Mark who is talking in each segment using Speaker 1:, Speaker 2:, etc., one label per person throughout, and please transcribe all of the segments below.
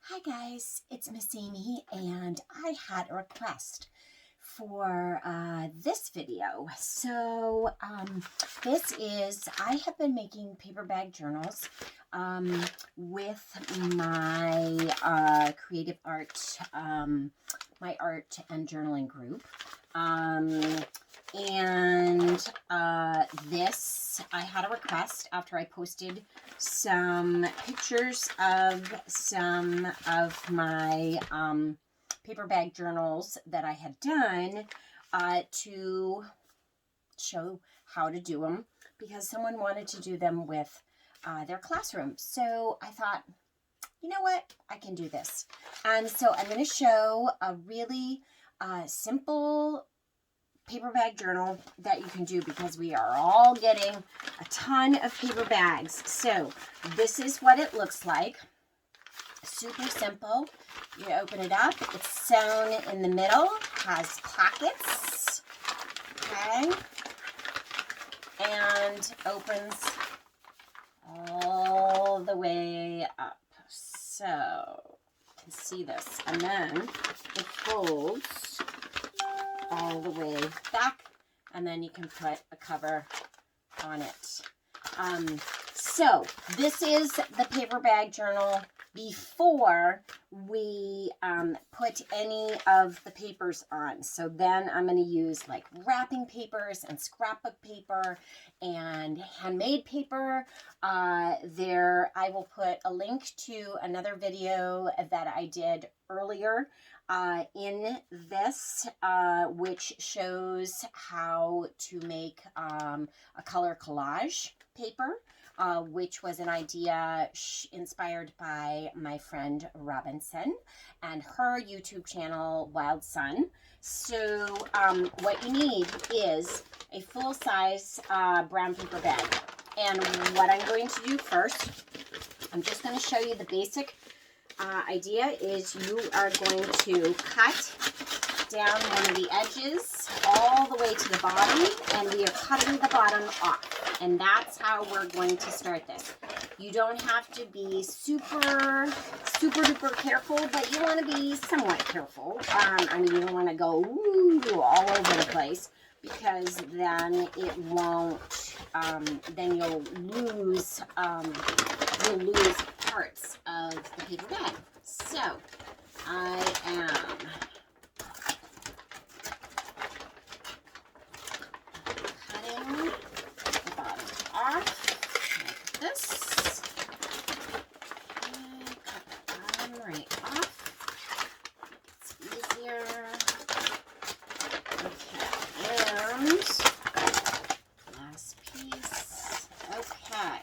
Speaker 1: Hi guys, it's Miss Amy, and I had a request for this video. So I have been making paper bag journals with my creative art, my art and journaling group. I had a request after I posted some pictures of some of my paper bag journals that I had done to show how to do them, because someone wanted to do them with their classroom. So I thought, you know what, I can do this. And so I'm going to show a really simple paper bag journal that you can do, because we are all getting a ton of paper bags. So this is what it looks like. Super simple. You open it up. It's sewn in the middle, has pockets, okay, and opens all the way up. So you can see this, and then it folds all the way back, and then you can put a cover on it. So this is the paper bag journal before we put any of the papers on. So then I'm going to use like wrapping papers and scrapbook paper and handmade paper. There I will put a link to another video that I did earlier in this, which shows how to make a color collage paper, which was an idea inspired by my friend Robinson and her YouTube channel, Wild Sun. So what you need is a full-size brown paper bag. And what I'm going to do first, I'm just going to show you the basic idea is you are going to cut down one of the edges all the way to the bottom, and we are cutting the bottom off. And that's how we're going to start this. You don't have to be super duper careful, but you want to be somewhat careful. I mean, you don't want to go all over the place, because then it won't, then you'll lose parts of the paper bag. So I am cutting the bottom off like this. And cut the bottom right off. It's easier. Okay, and last piece. Okay,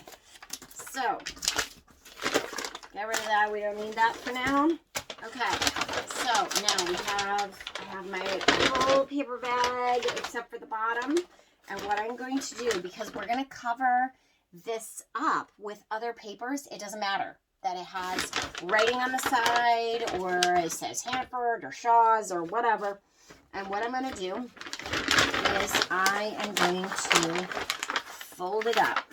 Speaker 1: so get rid of that. We don't need that for now. Okay, so now I have my full paper bag except for the bottom. And what I'm going to do, because we're going to cover this up with other papers, it doesn't matter that it has writing on the side, or it says Hanford or Shaw's or whatever. And what I'm going to do is I am going to fold it up,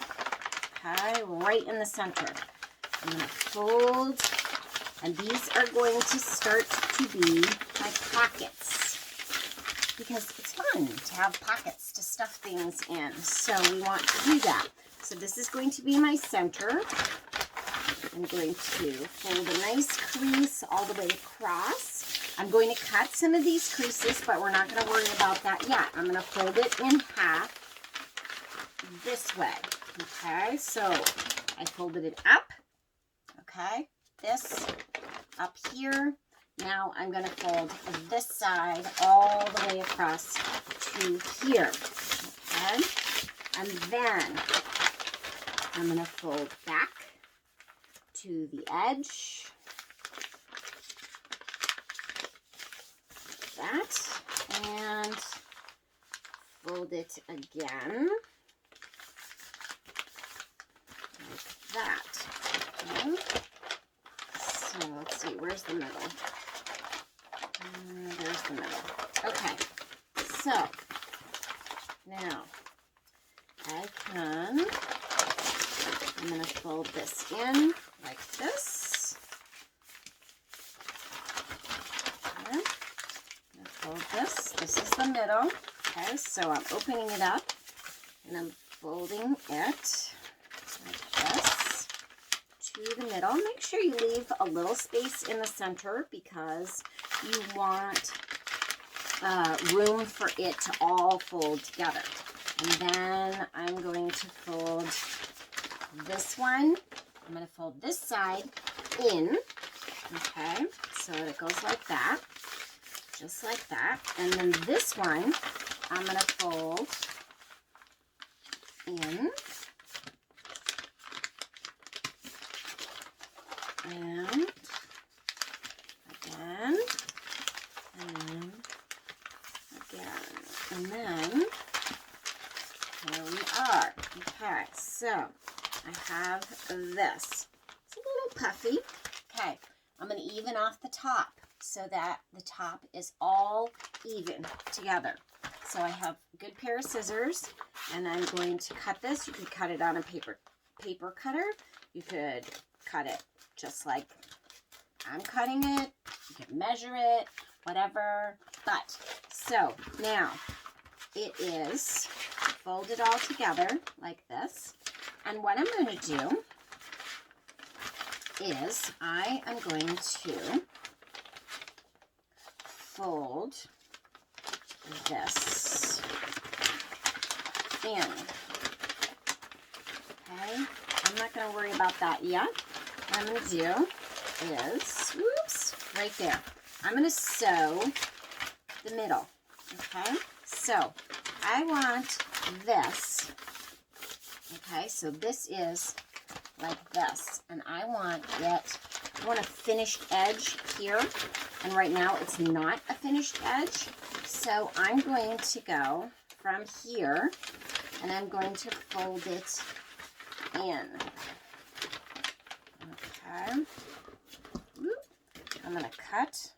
Speaker 1: okay, right in the center. I'm going to fold, and these are going to start to be my pockets, because it's fun to have pockets to stuff things in. So we want to do that. So this is going to be my center. I'm going to fold a nice crease all the way across. I'm going to cut some of these creases, but we're not going to worry about that yet. I'm going to fold it in half this way. Okay, so I folded it up. Okay, this up here. Now I'm going to fold this side all the way across to here. Okay, and then I'm going to fold back to the edge. Like that, and fold it again. Like that. Okay. So let's see, where's the middle? There's the middle. Okay, so now I'm going to fold this in like this. this. This is the middle. Okay, so I'm opening it up and I'm folding it like this to the middle. Make sure you leave a little space in the center because you want room for it to all fold together. And then I'm going to fold this one. I'm going to fold this side in. Okay, so it goes like that. Just like that. And then this one, I'm going to fold in. And again. And again. And then here we are. Okay, so I have this. It's a little puffy. Okay, I'm going to even off the top so that the top is all even together. So I have a good pair of scissors and I'm going to cut this. You could cut it on a paper cutter. You could cut it just like I'm cutting it. You can measure it, whatever. But so now it is folded all together like this. And what I'm going to do is I am going to fold this in. Okay, I'm not going to worry about that yet. What I'm going to do is, whoops, right there. I'm going to sew the middle. Okay, so I want this. Okay, so this is like this, and I want a finished edge here, and right now it's not a finished edge, so I'm going to go from here, and I'm going to fold it in. Okay, I'm going to cut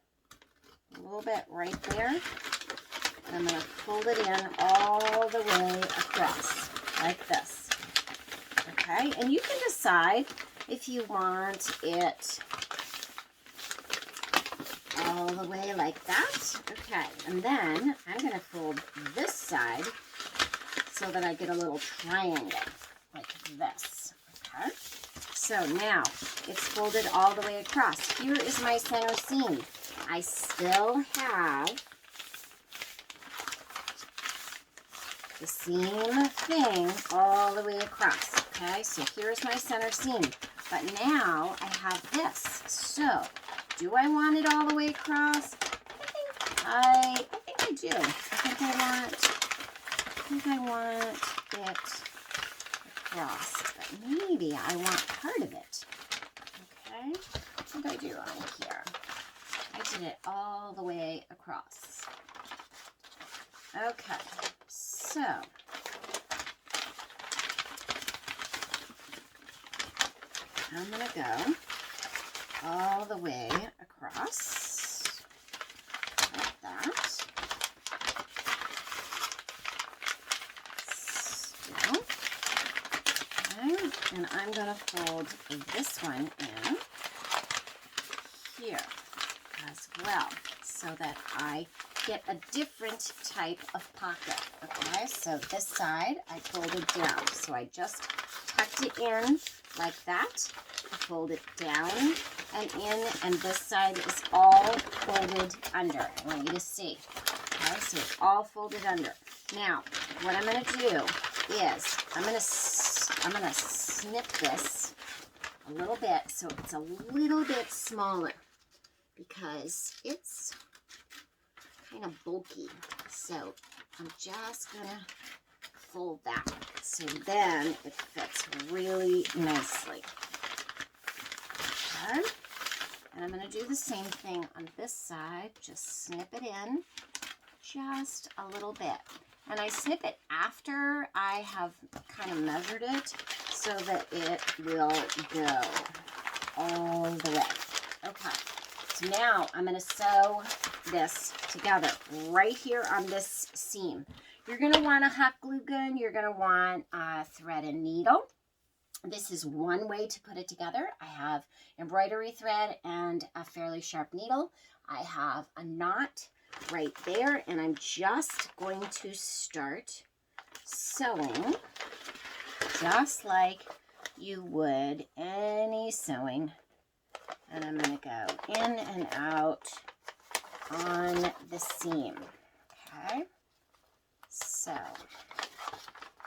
Speaker 1: a little bit right there, and I'm going to fold it in all the way across, like this. Okay, and you can decide if you want it all the way like that. Okay, and then I'm going to fold this side so that I get a little triangle like this. Okay, so now it's folded all the way across. Here is my center seam. I still have the same thing all the way across. Okay, so here's my center seam. But now I have this. So, do I want it all the way across? I think I do. I think I want it across. But maybe I want part of it. Okay, what did I do wrong here? I did it all the way across. Okay, so I'm going to go all the way across like that. Still. Okay. And I'm going to fold this one in here as well so that I get a different type of pocket. Okay, so this side I folded down. So I just tucked it in like that. I fold it down and in, and this side is all folded under. I want you to see. Okay, so it's all folded under. Now, what I'm going to do is I'm going to snip this a little bit so it's a little bit smaller because it's kind of bulky. So I'm just going to fold that so then it fits really nicely. Okay. And I'm going to do the same thing on this side. Just snip it in just a little bit. And I snip it after I have kind of measured it so that it will go all the way. Okay. So now I'm going to sew this together right here on this seam. You're going to want a hot glue gun. You're going to want a thread and needle. This is one way to put it together. I have embroidery thread and a fairly sharp needle. I have a knot. right there, and I'm just going to start sewing just like you would any sewing. And I'm going to go in and out on the seam. Okay, so,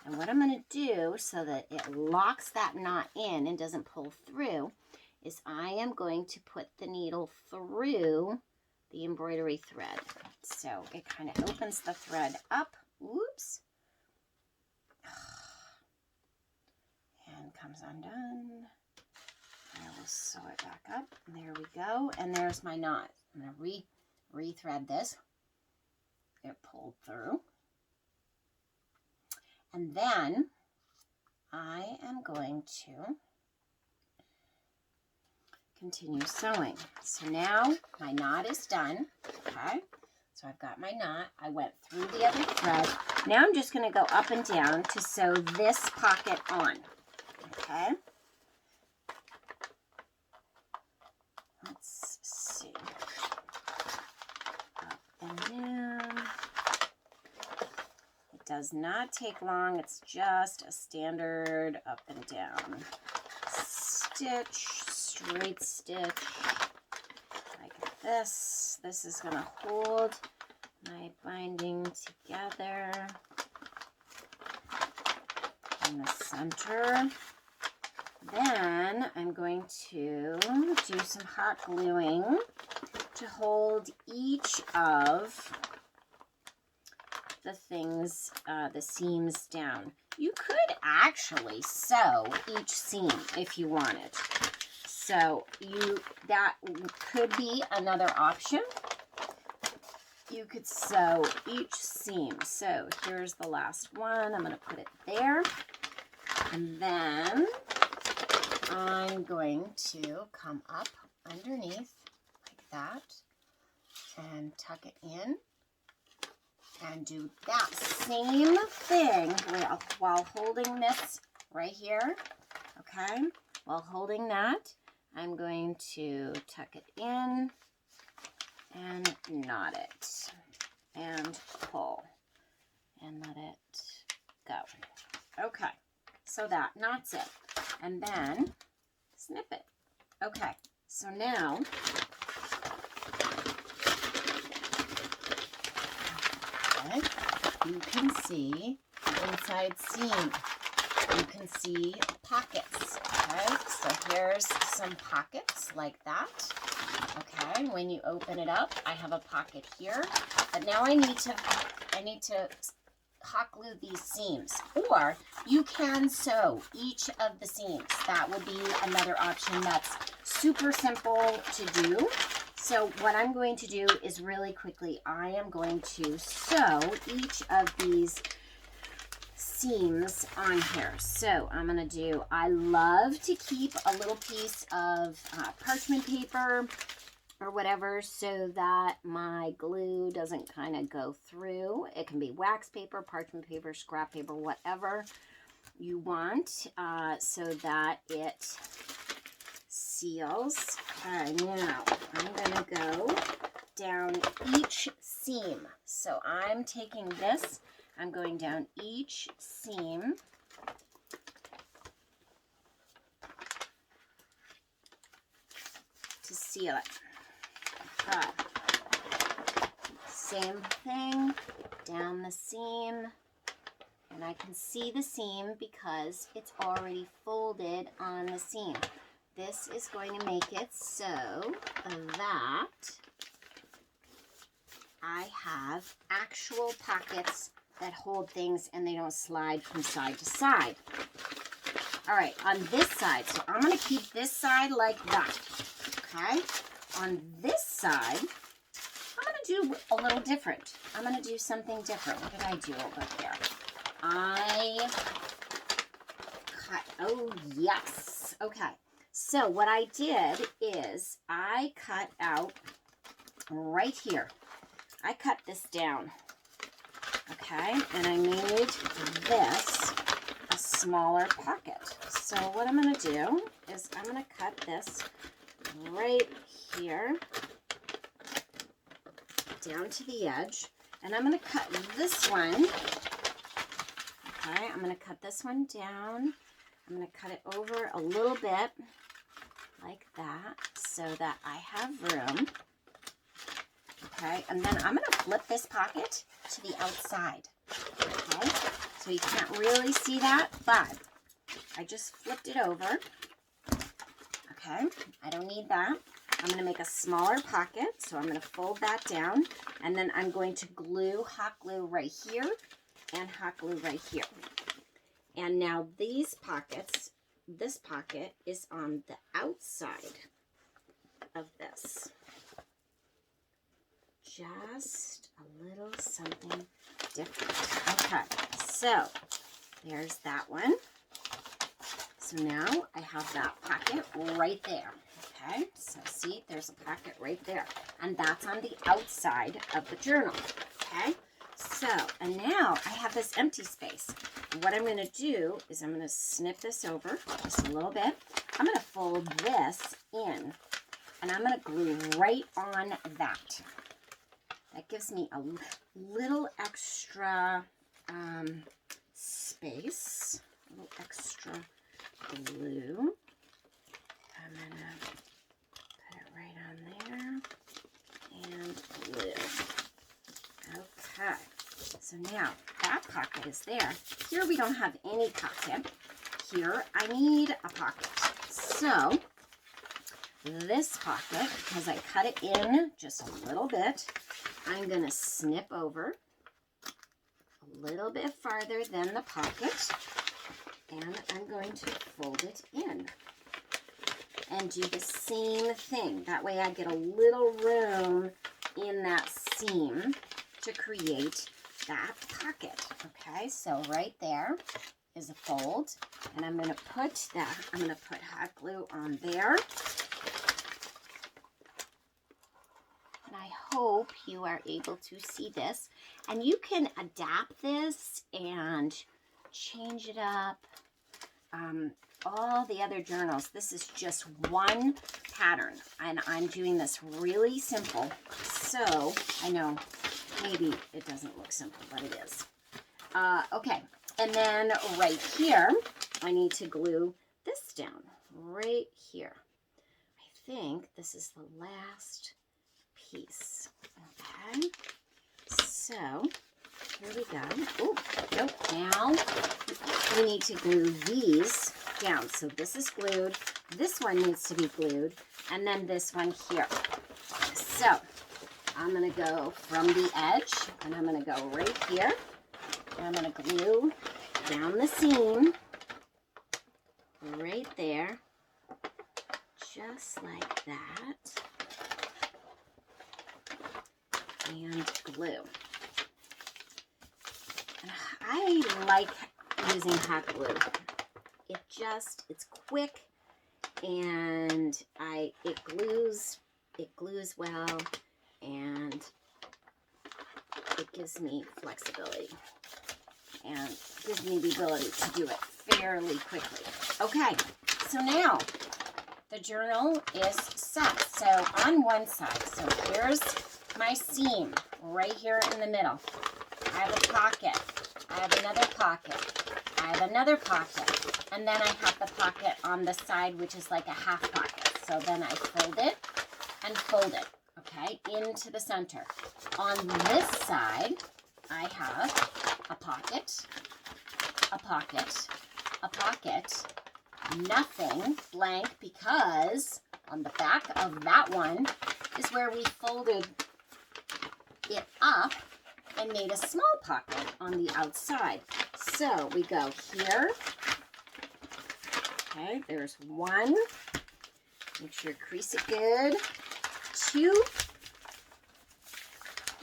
Speaker 1: and what I'm going to do so that it locks that knot in and doesn't pull through is I am going to put the needle through the embroidery thread. So it kind of opens the thread up. Oops. And comes undone. I will sew it back up. There we go. And there's my knot. I'm going to re-thread this. It pulled through. And then I am going to continue sewing. So now my knot is done. Okay. So I've got my knot. I went through the other thread. Now I'm just going to go up and down to sew this pocket on. Okay. Let's see. Up and down. It does not take long. It's just a standard up and down stitch, straight stitch, like this. This is going to hold my binding together in the center. Then I'm going to do some hot gluing to hold each of the things, the seams down. You could actually sew each seam if you wanted. So that could be another option. You could sew each seam. So here's the last one. I'm going to put it there. And then I'm going to come up underneath like that and tuck it in and do that same thing while holding this right here. Okay, while holding that, I'm going to tuck it in and knot it and pull and let it go. Okay, so that knots it. And then snip it. Okay, so now you can see inside seam. You can see pockets. Okay, so here's some pockets like that. Okay, when you open it up, I have a pocket here. But now I need to hot glue these seams, or you can sew each of the seams. That would be another option that's super simple to do. So what I'm going to do is really quickly, I am going to sew each of these seams on here. So I'm going to do, I love to keep a little piece of parchment paper or whatever so that my glue doesn't kind of go through. It can be wax paper, parchment paper, scrap paper, whatever you want, so that it seals. Okay, now I'm going to go down each seam. So I'm taking this, I'm going down each seam. To seal it. Okay. Same thing, down the seam, and I can see the seam because it's already folded on the seam. This is going to make it so that I have actual pockets that hold things and they don't slide from side to side. All right, on this side, so I'm going to keep this side like that, okay? On this side, I'm going to do a little different. I'm going to do something different. What did I do over here? I cut, oh yes, okay. So what I did is I cut out right here. I cut this down, okay? And I made this a smaller pocket. So what I'm going to do is I'm going to cut this right here. down to the edge. And I'm going to cut this one. Okay, I'm going to cut this one down. I'm going to cut it over a little bit like that so that I have room. Okay, and then I'm going to flip this pocket to the outside. Okay, so you can't really see that, but I just flipped it over. Okay, I don't need that. I'm going to make a smaller pocket, so I'm going to fold that down, and then I'm going to glue, hot glue right here and hot glue right here. And now these pockets, this pocket is on the outside of this. Just a little something different. Okay, so there's that one. So now I have that pocket right there. Okay, so see, there's a pocket right there. And that's on the outside of the journal. Okay, so, and now I have this empty space. And what I'm going to do is I'm going to snip this over just a little bit. I'm going to fold this in. And I'm going to glue right on that. That gives me a little extra space, a little extra glue. I'm going to put it right on there and glue. Okay, so now that pocket is there. Here we don't have any pocket. Here I need a pocket. So this pocket, because I cut it in just a little bit, I'm going to snip over a little bit farther than the pocket, and I'm going to fold it in and do the same thing. That way I get a little room in that seam to create that pocket. Okay, so right there is a fold, and I'm going to put that, I'm going to put hot glue on there. And I hope you are able to see this. And you can adapt this and change it up. All the other journals, this is just one pattern. And I'm doing this really simple. So, I know maybe it doesn't look simple, but it is. Okay, and then right here, I need to glue this down right here. I think this is the last piece. Okay, so here we go. Oh, nope. Now we need to glue these down. So this is glued. This one needs to be glued, and then this one here. So I'm going to go from the edge, and I'm going to go right here, and I'm going to glue down the seam right there, just like that. And glue. And I like using hot glue. It's quick, and it glues well, and it gives me flexibility and gives me the ability to do it fairly quickly. Okay, so now the journal is set. So on one side, so here's my seam right here in the middle. I have a pocket. I have another pocket. I have another pocket. And then I have the pocket on the side, which is like a half pocket. So then I fold it and fold it, okay, into the center. On this side, I have a pocket, a pocket, a pocket, nothing, blank, because on the back of that one is where we folded it up and made a small pocket on the outside. So we go here. Okay, there's one. Make sure you crease it good. 2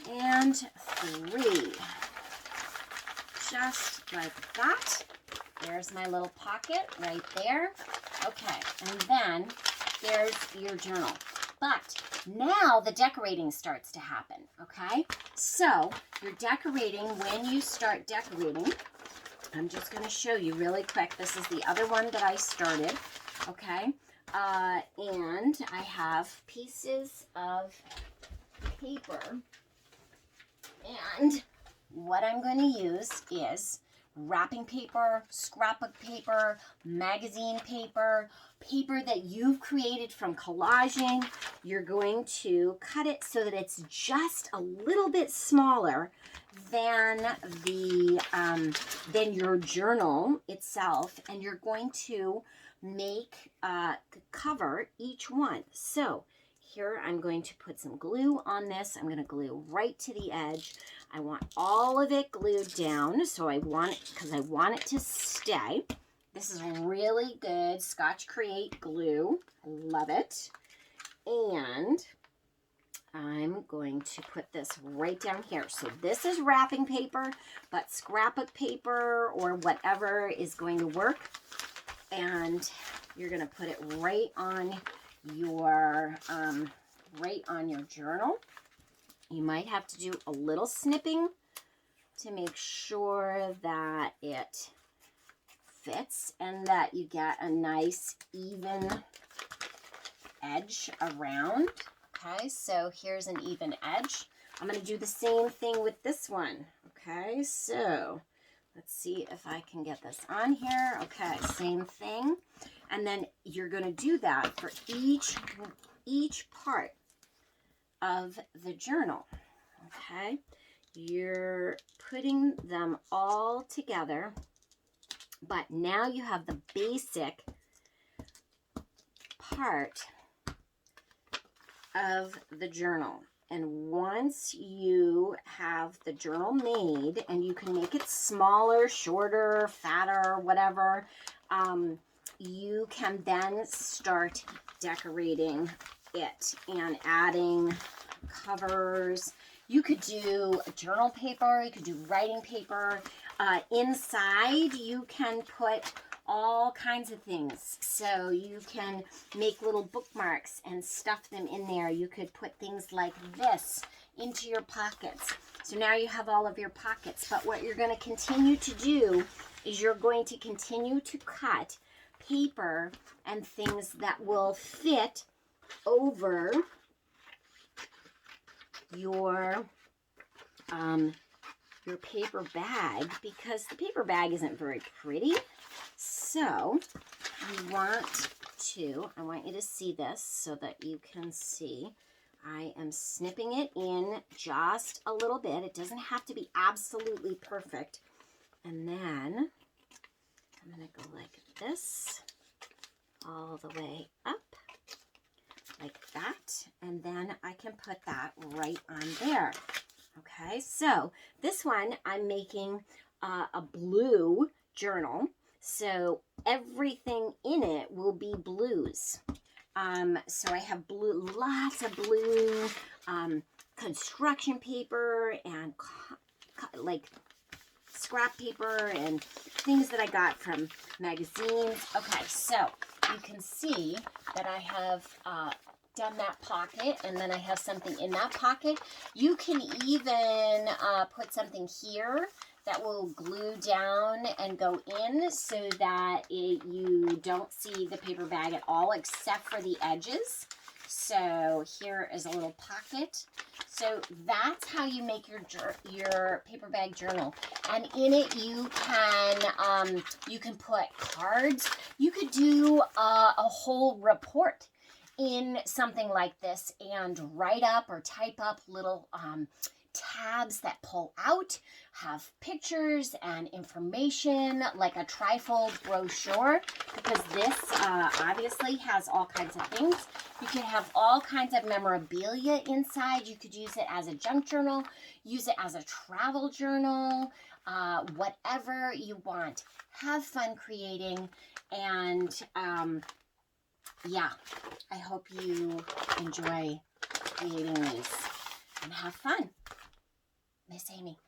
Speaker 1: and 3. Just like that. There's my little pocket right there. Okay, and then there's your journal. But now the decorating starts to happen, okay? So you're decorating. When you start decorating, I'm just going to show you really quick. This is the other one that I started, okay? And I have pieces of paper And what I'm going to use is wrapping paper, scrapbook paper, magazine paper, paper that you've created from collaging. You're going to cut it so that it's just a little bit smaller than than your journal itself, and you're going to make cover each one. So here I'm going to put some glue on this. I'm going to glue right to the edge. I want all of it glued down, so I want it because I want it to stay. This is really good Scotch Create glue. I love it. And I'm going to put this right down here. So this is wrapping paper, but scrapbook paper or whatever is going to work. And you're going to put it right on your journal. You might have to do a little snipping to make sure that it fits and that you get a nice even edge around. Okay, so here's an even edge. I'm going to do the same thing with this one. Okay, so let's see if I can get this on here. Okay, same thing. And then you're going to do that for each part of the journal. Okay, you're putting them all together, but now you have the basic part of the journal. And once you have the journal made, and you can make it smaller, shorter, fatter, whatever, you can then start decorating it and adding covers. You could do journal paper, you could do writing paper. Inside, you can put all kinds of things. So you can make little bookmarks and stuff them in there. You could put things like this into your pockets. So now you have all of your pockets. But what you're going to continue to do is you're going to continue to cut paper and things that will fit over your paper bag, because the paper bag isn't very pretty. So I want you to see this so that you can see. I am snipping it in just a little bit. It doesn't have to be absolutely perfect. And then I'm going to go like this all the way up, like that. And then I can put that right on there. Okay, so this one I'm making a blue journal. So everything in it will be blues. So I have blue, lots of blue construction paper and like scrap paper and things that I got from magazines. Okay, so you can see that I have done that pocket, and then I have something in that pocket. You can even put something here that will glue down and go in so that you don't see the paper bag at all except for the edges. So here is a little pocket. So that's how you make your paper bag journal. And in it you can put cards. You could do a whole report in something like this and write up or type up little tabs that pull out, have pictures and information, like a trifold brochure, because this obviously has all kinds of things. You can have all kinds of memorabilia inside. You could use it as a junk journal, use it as a travel journal, whatever you want. Have fun creating, and yeah, I hope you enjoy creating these and have fun. Miss Amy.